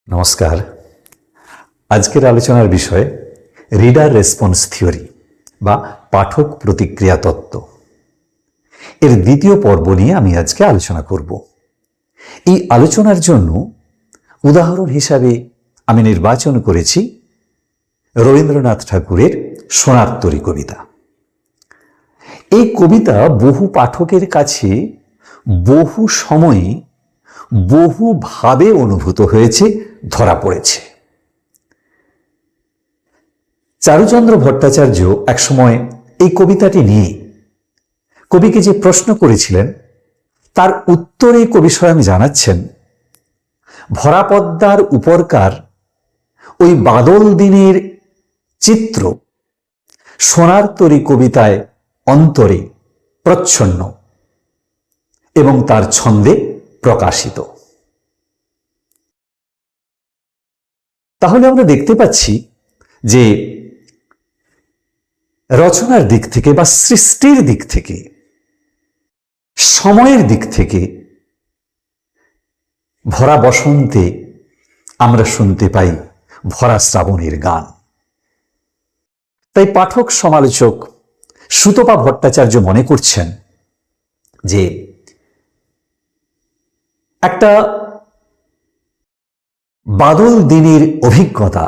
নমস্কার। আজকের আলোচনার বিষয় রিডার রেসপন্স থিওরি বা পাঠক প্রতিক্রিয়া তত্ত্ব। এর দ্বিতীয় পর্ব নিয়ে আমি আজকে আলোচনা করব। এই আলোচনার জন্য উদাহরণ হিসাবে আমি নির্বাচন করেছি রবীন্দ্রনাথ ঠাকুরের সোনার তরী কবিতা। এই কবিতা বহু পাঠকের কাছে বহু সময়ে বহুভাবে অনুভূত হয়েছে, ধরা পড়েছে। চারুচন্দ্র ভট্টাচার্য একসময় এই কবিতাটি নিয়ে কবিকে যে প্রশ্ন করেছিলেন তার উত্তরে কবি স্বয়ং জানাচ্ছেন, ভরা পদ্মার উপরকার ওই বাদল দিনের চিত্র সোনার তরী কবিতায় অন্তরে প্রচ্ছন্ন এবং তার ছন্দে প্রকাশিত। তাহলে আমরা দেখতে পাচ্ছি যে রচনার দিক থেকে বা সৃষ্টির দিক থেকে, সময়ের দিক থেকে ভরা বসন্তে আমরা শুনতে পাই ভরা শ্রাবণের গান। তাই পাঠক সমালোচক সুতপা ভট্টাচার্য মনে করছেন যে একটা বাদল দিনের অভিজ্ঞতা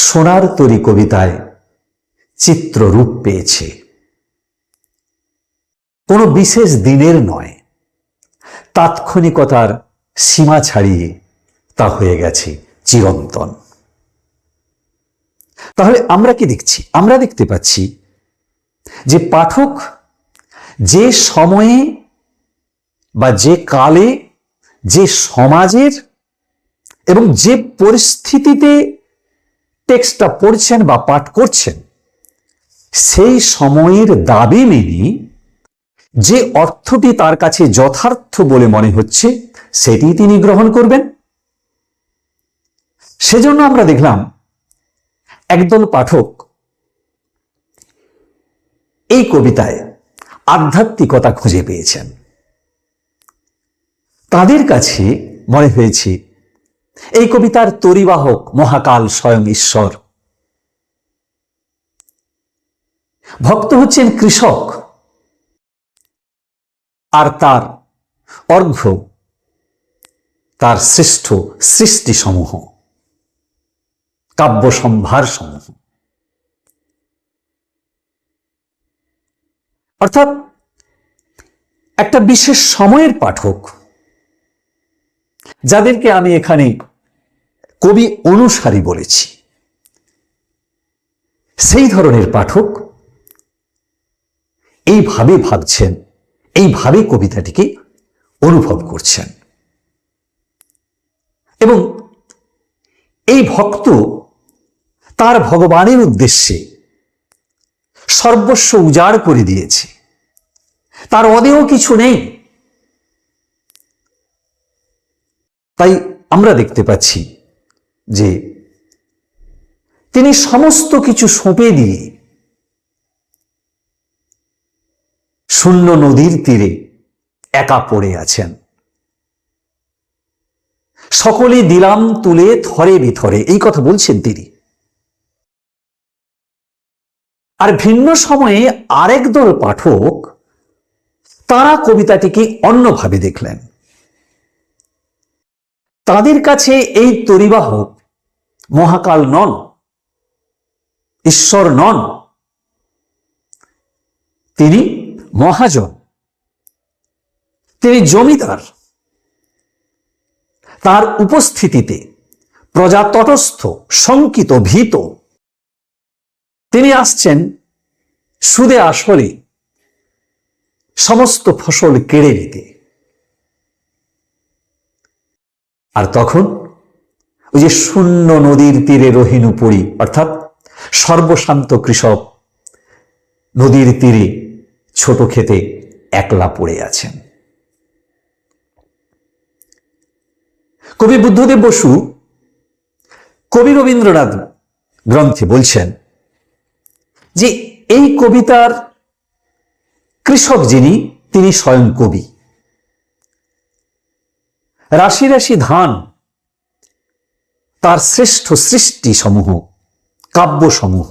সোনার তরী কবিতায় চিত্ররূপ পেয়েছে। কোনো বিশেষ দিনের নয়, তাৎক্ষণিকতার সীমা ছাড়িয়ে তা হয়ে গেছে চিরন্তন। তাহলে আমরা কি দেখছি? আমরা দেখতে পাচ্ছি যে পাঠক যে সময়ে বা যে কালে, যে সমাজের এবং যে পরিস্থিতিতে টেক্সটটা পড়ছেন বা পাঠ করছেন, সেই সময়ের দাবি মেনে যে অর্থটি তার কাছে যথার্থ বলে মনে হচ্ছে সেটি তিনি গ্রহণ করবেন। সেজন্য আমরা দেখলাম একদল পাঠক এই কবিতায় আধ্যাত্মিকতা খুঁজে পেয়েছেন। তাদের কাছে মনে হয়েছে এই কবিতার তরিবাহক মহাকাল স্বয়ং ঈশ্বর। ভক্ত হচ্ছেন কৃষক, আর তার অর্ঘ্য তার শ্রেষ্ঠ সৃষ্টিসমূহ, কাব্য সম্ভার সমূহ। অর্থাৎ একটা বিশেষ সময়ের পাঠক, যাদেরকে আমি এখানে কবি অনুসারী বলেছি, সেই ধরনের পাঠক এইভাবে ভাবছেন, এইভাবে কবিতাটিকে অনুভব করছেন। এবং এই ভক্ত তার ভগবানের উদ্দেশ্যে সর্বস্ব উজাড় করে দিয়েছে, তার অদেয় কিছু নেই। তাই আমরা দেখতে পাচ্ছি যে তিনি সমস্ত কিছু সঁপে দিয়ে শূন্য নদীর তীরে একা পড়ে আছেন। সকলে দিলাম তুলে থরে বিথরে, এই কথা বলছেন তিনি। আর ভিন্ন সময়ে আরেক দল পাঠক তারা কবিতাটিকে অন্যভাবে দেখলেন। তাদের কাছে এই তরিবাহক মহাকাল নন, ঈশ্বর নন, তিনি মহাজন, তিনি জমিদার। তার উপস্থিতিতে প্রজা তটস্থ, শঙ্কিত, ভীত। তিনি আসছেন সুদে আসলে সমস্ত ফসল কেড়ে নিতে। আর তখন ওই যে শূন্য নদীর তীরে রহিনু পড়ি, অর্থাৎ সর্বশান্ত কৃষক নদীর তীরে ছোট ক্ষেতে একলা পড়ে আছেন। কবি বুদ্ধদেব বসু কবি রবীন্দ্রনাথ গ্রন্থে বলছেন যে এই কবিতার কৃষক যিনি, তিনি স্বয়ং কবি। রাশি রাশি ধান তার শ্রেষ্ঠ সৃষ্টি সমূহ, কাব্য সমূহ,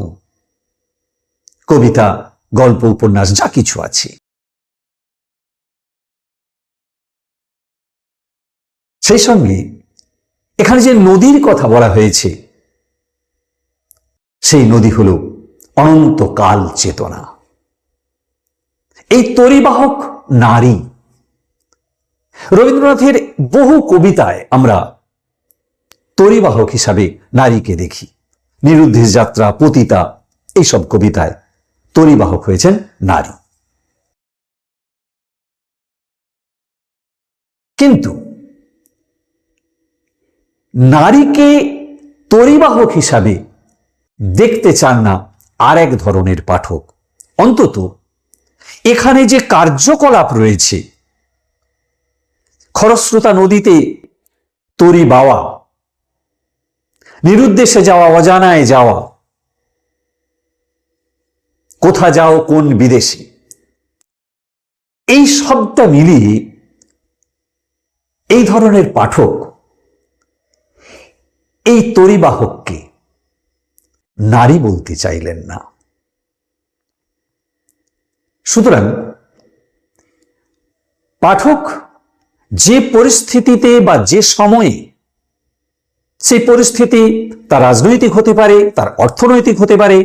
কবিতা, গল্প, উপন্যাস যা কিছু আছে, সেই সঙ্গে এখানে যে নদীর কথা বলা হয়েছে, সেই নদী হল অনন্তকাল চেতনা। এই তরিবাহক নারী, রবীন্দ্রনাথের বহু কবিতায় আমরা তরিবাহক হিসাবে নারীকে দেখি। নিরুদ্দেশ যাত্রা, পতিতা, এইসব কবিতায় তরিবাহক হয়েছেন নারী। কিন্তু নারীকে তরিবাহক হিসাবে দেখতে চান না আর এক ধরনের পাঠক। অন্তত এখানে যে কার্যকলাপ রয়েছে, খরস্রোতা নদীতে তরি বাওয়া, নিরুদ্দেশে যাওয়া, অজানায় যাওয়া, কোথা যাও কোন বিদেশে, এই সবটা মিলিয়ে এই ধরনের পাঠক এই তরিবাহককে নারী বলতে চাইলেন না। সুতরাং পাঠক যে পরিস্থিতিতে বা যে সময়ে, সেই পরিস্থিতি তার রাজনৈতিক হতে পারে, তার অর্থনৈতিক হতে পারে,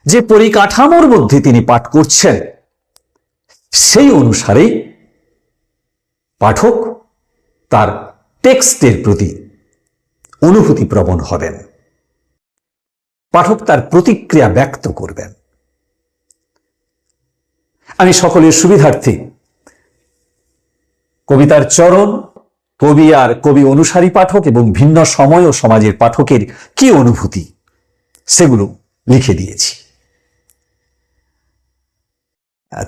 যে পরিকাঠামোর মধ্যে তিনি পাঠ করছেন, সেই অনুসারে পাঠক তার টেক্সটের প্রতি অনুভূতি প্রবণ হবেন, পাঠক তার প্রতিক্রিয়া ব্যক্ত করবেন। আমি সকলের সুবিধার্থে কবিতার চরণ, কবি আর কবি অনুসারী পাঠক এবং ভিন্ন সময় ও সমাজের পাঠকের কি অনুভূতি, সেগুলো লিখে দিয়েছি।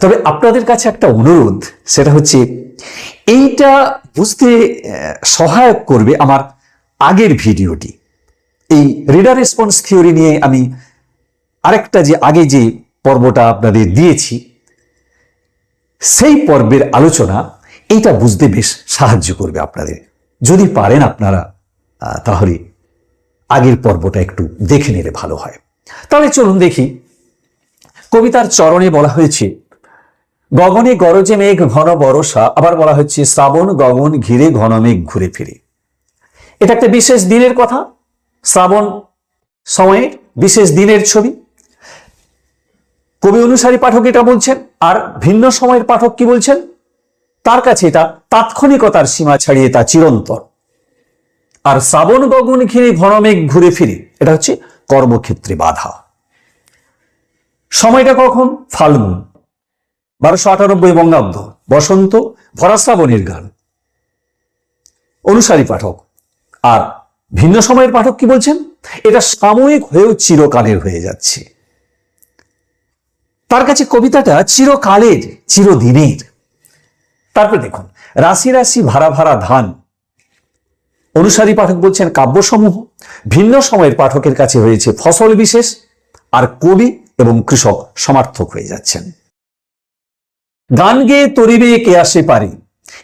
তবে আপনাদের কাছে একটা অনুরোধ, সেটা হচ্ছে এইটা বুঝতে সহায়ক করবে আমার আগের ভিডিওটি। এই রিডার রেসপন্স থিওরি নিয়ে আমি আরেকটা যে আগে যে পর্বটা আপনাদের দিয়েছি, সেই পর্বের আলোচনা এইটা বুঝতে বেশ সাহায্য করবে আপনাদের। যদি পারেন আপনারা, তাহলে আগের পর্বটা একটু দেখে নিলে ভালো হয়। তাহলে চলুন দেখি। কবিতার চরণে বলা হয়েছে, গগনে গরজে মেঘ ঘন বরষা, আবার বলা হচ্ছে শ্রাবণ গগন ঘিরে ঘন মেঘ ঘুরে ফিরে। এটা একটা বিশেষ দিনের কথা, শ্রাবণ সময়ের বিশেষ দিনের ছবি। কবি অনুসারী পাঠক এটা বলছেন, আর ভিন্ন সময়ের পাঠক কি বলছেন? তার কাছে এটা তাৎক্ষণিকতার সীমা ছাড়িয়ে তা চিরন্তর। আর শ্রাবণ গগন ঘিরে ঘন মেঘ ঘুরে ফিরে, এটা হচ্ছে কর্মক্ষেত্রে বাধা। সময়টা কখন? ফাল্গুন, 1298 বঙ্গাব্দ, বসন্ত, ভরা শ্রাবণের গান। অনুসারী পাঠক। আর ভিন্ন সময়ের পাঠক কি বলছেন? এটা সাময়িক হয়েও চিরকালের হয়ে যাচ্ছে। তার কাছে কবিতাটা চিরকালের, চিরদিনের। তারপর দেখুন, রাশি রাশি ভাড়া ভাড়া ধান। অনুসারী পাঠক বলছেন কাব্যসমূহ। ভিন্ন সময়ের পাঠকের কাছে হয়েছে ফসল বিশেষ, আর কবি এবং কৃষক সমার্থক হয়ে যাচ্ছেন। গান গেয়ে তরিবে কে আসে পারে,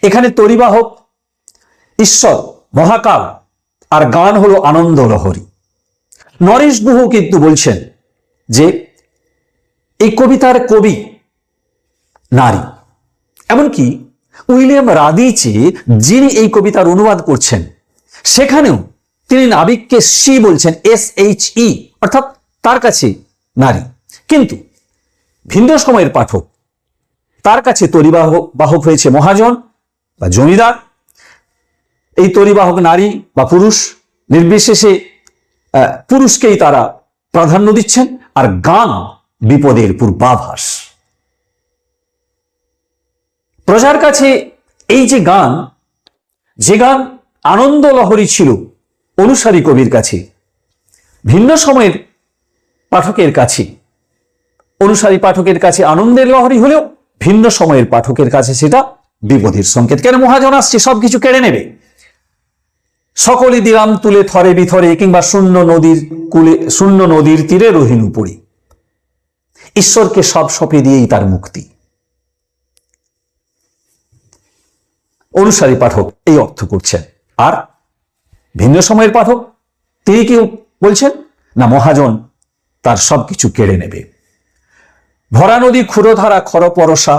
এখানে তরিবাহক ঈশ্বর, মহাকাল, আর গান হলো আনন্দ লহরী। নরেশ গুহ কিন্তু বলছেন যে এই কবিতার কবি নারী। এমনকি উইলিয়াম রাদিচে, যিনি এই কবিতার অনুবাদ করছেন, সেখানেও তিনি নাবিককে সি বলছেন, SHE, অর্থাৎ তার কাছে নারী। কিন্তু ভিন্ন সময়ের পাঠক, তার কাছে তরিবাহক হয়েছে মহাজন বা জমিদার। এই তরিবাহক নারী বা পুরুষ নির্বিশেষে পুরুষকেই তারা প্রাধান্য দিচ্ছেন। আর গান বিপদের পূর্বাভাস। প্রজার কাছে এই যে গান, যে গান আনন্দ লহরী ছিল অনুসারী কবির কাছে, ভিন্ন সময়ের পাঠকের কাছে, অনুসারী পাঠকের কাছে আনন্দের লহরী হলেও ভিন্ন সময়ের পাঠকের কাছে সেটা বিপদের সংকেত। কেন? মহাজন আসছে, সবকিছু কেড়ে নেবে। সকলে দিলাম তুলে থরে বিথরে, কিংবা শূন্য নদীর কূলে, শূন্য নদীর তীরে রহিনু পড়ি। ঈশ্বরকে সব সঁপে দিয়েই তার মুক্তি। অনুসারী পাঠক এই অর্থ করছেন। আর ভিন্ন সময়ের পাঠক তিনি কি বলছেন? না, মহাজন তার সবকিছু কেড়ে নেবে। ভরা নদী ক্ষুরধারা খর পরশা,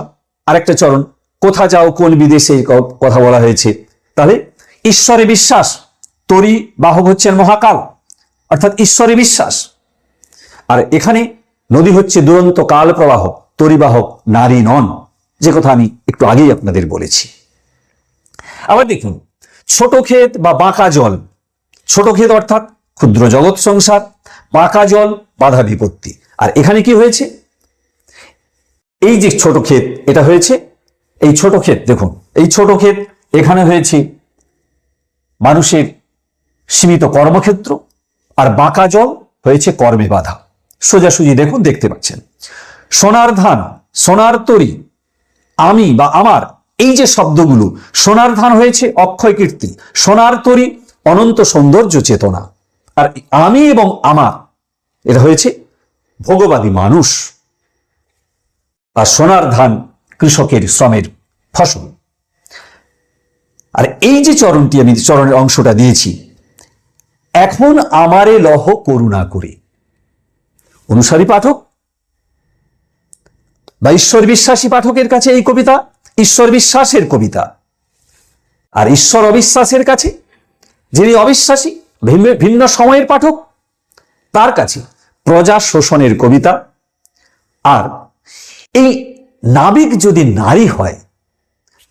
আরেকটা চরণ, কোথা যাও কোন বিদেশে, কথা বলা হয়েছে। তাহলে ঈশ্বরে বিশ্বাস, তরি বাহক হচ্ছেন মহাকাল, অর্থাৎ ঈশ্বরে বিশ্বাস। আর এখানে নদী হচ্ছে দুরন্ত কাল প্রবাহ, তরিবাহক নারী নন, যে কথা আমি একটু আগেই আপনাদের বলেছি। আবার দেখুন, ছোট ক্ষেত বা বাঁকা জল, ছোট ক্ষেত অর্থাৎ ক্ষুদ্র জগৎ সংসার, বাঁকা জল বাধা বিপত্তি। আর এখানে কি হয়েছে? এই যে ছোট ক্ষেত, এটা হয়েছে এই ছোট ক্ষেত, দেখুন এই ছোট ক্ষেত এখানে হয়েছে মানুষের সীমিত কর্মক্ষেত্র, আর বাঁকা জল হয়েছে কর্মে বাধা। সোজাসুজি দেখুন, দেখতে পাচ্ছেন সোনার ধান, সোনার তরি, আমি বা আমার, এই যে শব্দগুলো, সোনার ধান হয়েছে অক্ষয় কীর্তি, সোনার তরি অনন্ত সৌন্দর্য চেতনা, আর আমি এবং আমার এটা হয়েছে ভোগবাদী মানুষ, আর সোনার ধান কৃষকের শ্রমের ফসল। আর এই যে চরণটি, আমি চরণের অংশটা দিয়েছি, এখন আমারে লহ করুণা করে, অনুসারী পাঠক বা ঈশ্বর বিশ্বাসী পাঠকের কাছে এই কবিতা ঈশ্বর বিশ্বাসের কবিতা, আর ঈশ্বর অবিশ্বাসের কাছে, যিনি অবিশ্বাসী ভিন্ন সময়ের পাঠক, তার কাছে প্রজা শোষণের কবিতা। আর এই নাবিক যদি নারী হয়,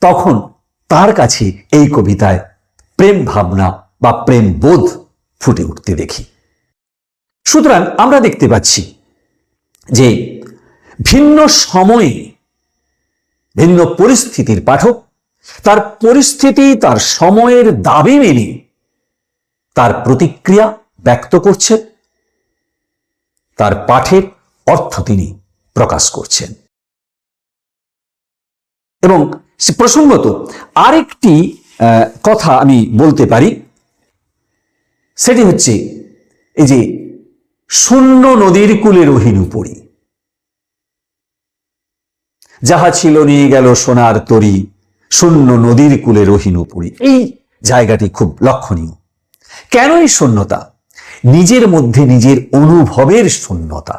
তখন তার কাছে এই কবিতায় প্রেম ভাবনা বা প্রেম বোধ ফুটে উঠতে দেখি। সুতরাং আমরা দেখতে পাচ্ছি যে ভিন্ন সময়ে ভিন্ন পরিস্থিতির পাঠক তার পরিস্থিতি, তার সময়ের দাবি মেনে তার প্রতিক্রিয়া ব্যক্ত করছেন, তার পাঠের অর্থ তিনি প্রকাশ করছেন। এবং প্রসঙ্গত আরেকটি কথা আমি বলতে পারি, সেটি হচ্ছে এই যে শূন্য নদীর কূলে রহিনু পড়ি, যাহা ছিল নিয়ে গেল সোনার তরি, শূন্য নদীর কূলে রহিনু পড়ি। এই জায়গাটি খুব লক্ষণীয়। কেন এই শূন্যতা? নিজের মধ্যে নিজের অনুভবের শূন্যতা।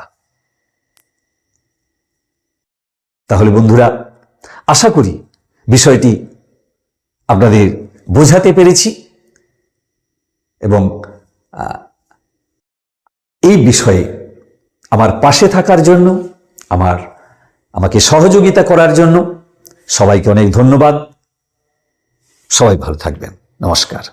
তাহলে বন্ধুরা, আশা করি বিষয়টি আপনাদের বোঝাতে পেরেছি, এবং এই বিষয়ে আমার পাশে থাকার জন্য, আমাকে সহযোগিতা করার জন্য সবাইকে অনেক ধন্যবাদ। সবাই ভালো থাকবেন। নমস্কার।